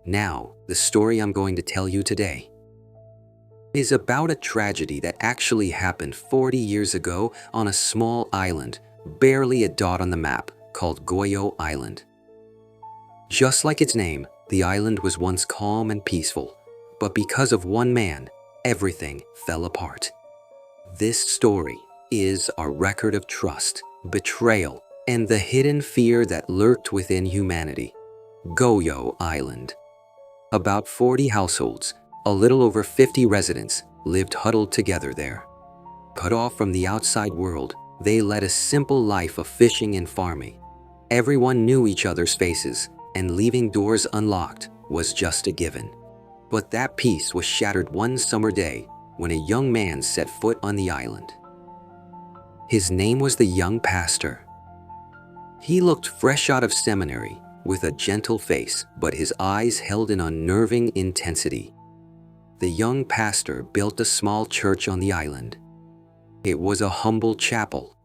Now, the story I'm going to tell you today is about a tragedy that actually happened 40 years ago on a small island, barely a dot on the map, called Goyo Island. Just like its name, the island was once calm and peaceful, but because of one man, everything fell apart. This story is a record of trust, betrayal, and the hidden fear that lurked within humanity. Goyo Island. About 40 households, a little over 50 residents, lived huddled together there. Cut off from the outside world, they led a simple life of fishing and farming. Everyone knew each other's faces, and leaving doors unlocked was just a given. But that peace was shattered one summer day when a young man set foot on the island. His name was the young pastor. He looked fresh out of seminary, with a gentle face, but his eyes held an unnerving intensity. The young pastor built a small church on the island. It was a humble chapel,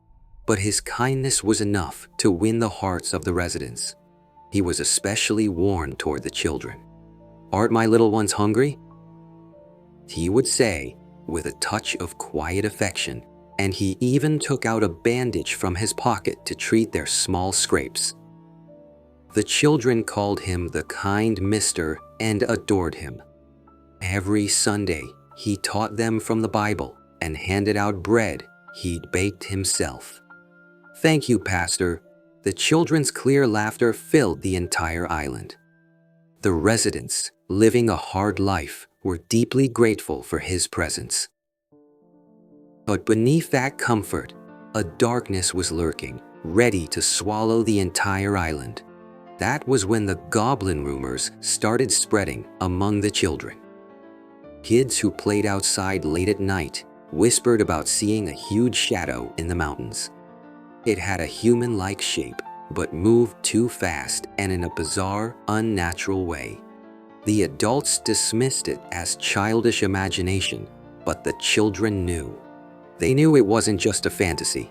but his kindness was enough to win the hearts of the residents. He was especially warm toward the children. "Aren't my little ones hungry?" he would say, with a touch of quiet affection, and he even took out a bandage from his pocket to treat their small scrapes. The children called him the kind mister and adored him. Every Sunday, he taught them from the Bible and handed out bread he'd baked himself. "Thank you, Pastor." The children's clear laughter filled the entire island. The residents, living a hard life, were deeply grateful for his presence. But beneath that comfort, a darkness was lurking, ready to swallow the entire island. That was when the goblin rumors started spreading among the children. Kids who played outside late at night whispered about seeing a huge shadow in the mountains. It had a human-like shape, but moved too fast and in a bizarre, unnatural way. The adults dismissed it as childish imagination, but the children knew. They knew it wasn't just a fantasy.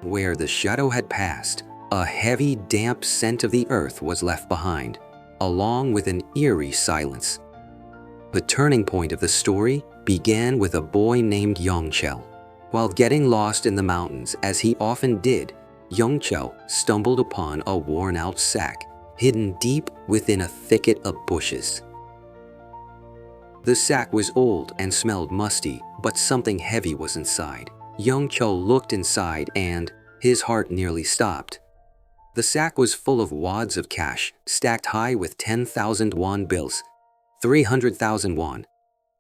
Where the shadow had passed, a heavy, damp scent of the earth was left behind, along with an eerie silence. The turning point of the story began with a boy named Yongchel. While getting lost in the mountains, as he often did, Yongchel stumbled upon a worn-out sack hidden deep within a thicket of bushes. The sack was old and smelled musty, but something heavy was inside. Yongchel looked inside and his heart nearly stopped. The sack was full of wads of cash, stacked high with 10,000 won bills, 300,000 won.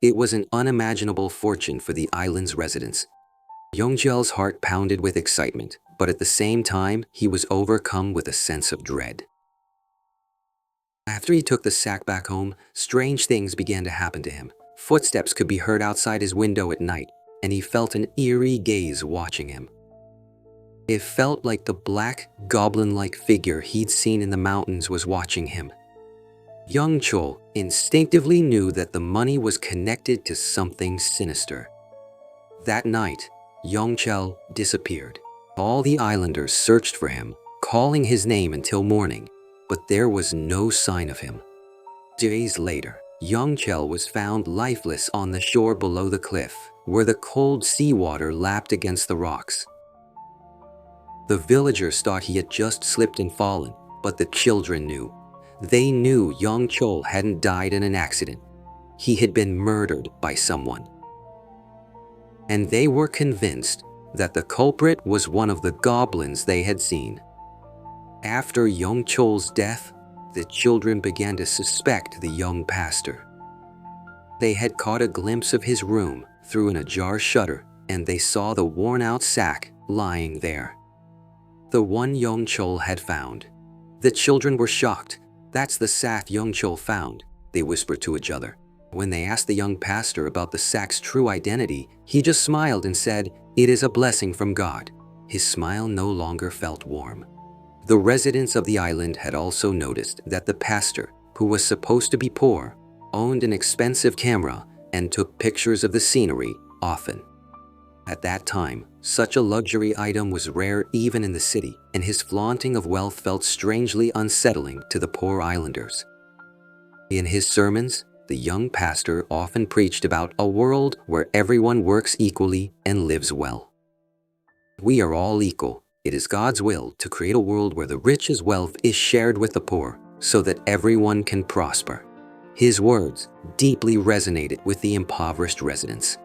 It was an unimaginable fortune for the island's residents. Yongchel's heart pounded with excitement, but at the same time, he was overcome with a sense of dread. After he took the sack back home, strange things began to happen to him. Footsteps could be heard outside his window at night, and he felt an eerie gaze watching him. It felt like the black, goblin-like figure he'd seen in the mountains was watching him. Yongchel instinctively knew that the money was connected to something sinister. That night, Yongchel disappeared. All the islanders searched for him, calling his name until morning, but there was no sign of him. Days later, Yongchel was found lifeless on the shore below the cliff, where the cold seawater lapped against the rocks. The villagers thought he had just slipped and fallen, but the children knew. They knew Yongchel hadn't died in an accident. He had been murdered by someone. And they were convinced that the culprit was one of the goblins they had seen. After Yongchol's death, the children began to suspect the young pastor. They had caught a glimpse of his room through an ajar shutter, and they saw the worn-out sack lying there. The one Yongchol had found. The children were shocked. "That's the sack Yongchol found," they whispered to each other. When they asked the young pastor about the sack's true identity, he just smiled and said, "It is a blessing from God." His smile no longer felt warm. The residents of the island had also noticed that the pastor, who was supposed to be poor, owned an expensive camera and took pictures of the scenery often. At that time, such a luxury item was rare even in the city, and his flaunting of wealth felt strangely unsettling to the poor islanders. In his sermons, the young pastor often preached about a world where everyone works equally and lives well. We are all equal. It is God's will to create a world where the rich's wealth is shared with the poor so that everyone can prosper. His words deeply resonated with the impoverished residents.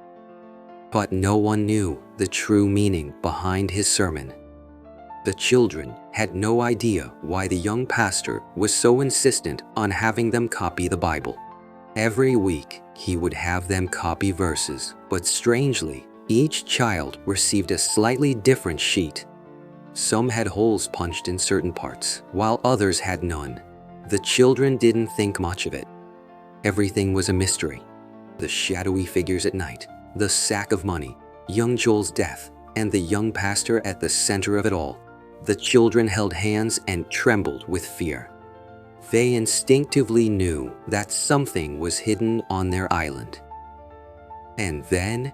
But no one knew the true meaning behind his sermon. The children had no idea why the young pastor was so insistent on having them copy the Bible. Every week, he would have them copy verses, but strangely, each child received a slightly different sheet. Some had holes punched in certain parts, while others had none. The children didn't think much of it. Everything was a mystery. The shadowy figures at night, the sack of money, young Joel's death, and the young pastor at the center of it all. The children held hands and trembled with fear. They instinctively knew that something was hidden on their island. And then,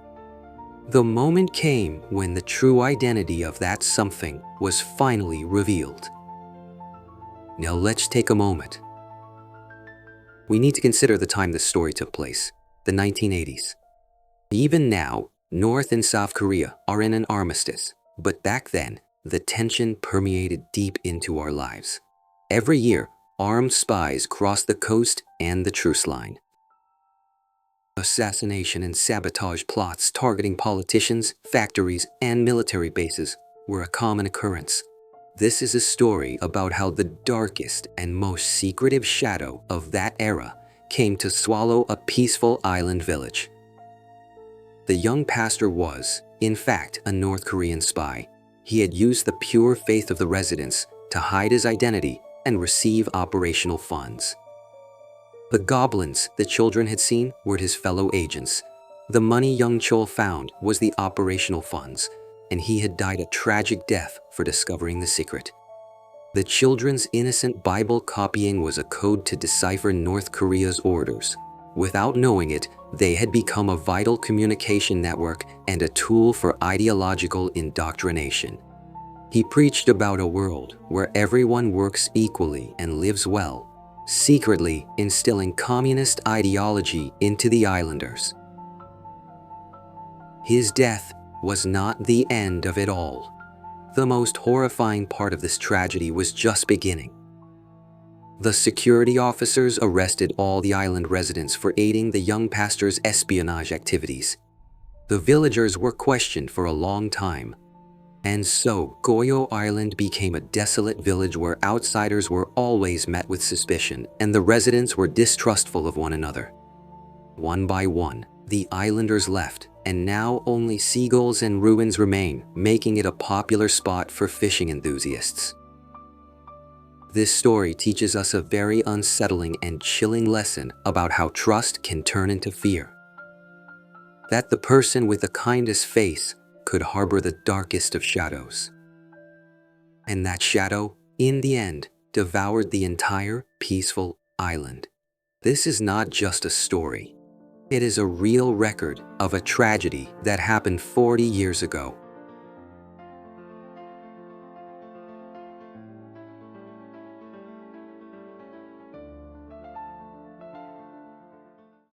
the moment came when the true identity of that something was finally revealed. Now let's take a moment. We need to consider the time this story took place, the 1980s. Even now, North and South Korea are in an armistice, but back then, the tension permeated deep into our lives. Every year, armed spies crossed the coast and the truce line. Assassination and sabotage plots targeting politicians, factories, and military bases were a common occurrence. This is a story about how the darkest and most secretive shadow of that era came to swallow a peaceful island village. The young pastor was, in fact, a North Korean spy. He had used the pure faith of the residents to hide his identity and receive operational funds. The goblins the children had seen were his fellow agents. The money young Chol found was the operational funds, and he had died a tragic death for discovering the secret. The children's innocent Bible copying was a code to decipher North Korea's orders. Without knowing it, they had become a vital communication network and a tool for ideological indoctrination. He preached about a world where everyone works equally and lives well, secretly instilling communist ideology into the islanders. His death was not the end of it all. The most horrifying part of this tragedy was just beginning. The security officers arrested all the island residents for aiding the young pastor's espionage activities. The villagers were questioned for a long time. And so, Goyo Island became a desolate village where outsiders were always met with suspicion and the residents were distrustful of one another. One by one, the islanders left, and now only seagulls and ruins remain, making it a popular spot for fishing enthusiasts. This story teaches us a very unsettling and chilling lesson about how trust can turn into fear. That the person with the kindest face could harbor the darkest of shadows. And that shadow, in the end, devoured the entire peaceful island. This is not just a story. It is a real record of a tragedy that happened 40 years ago.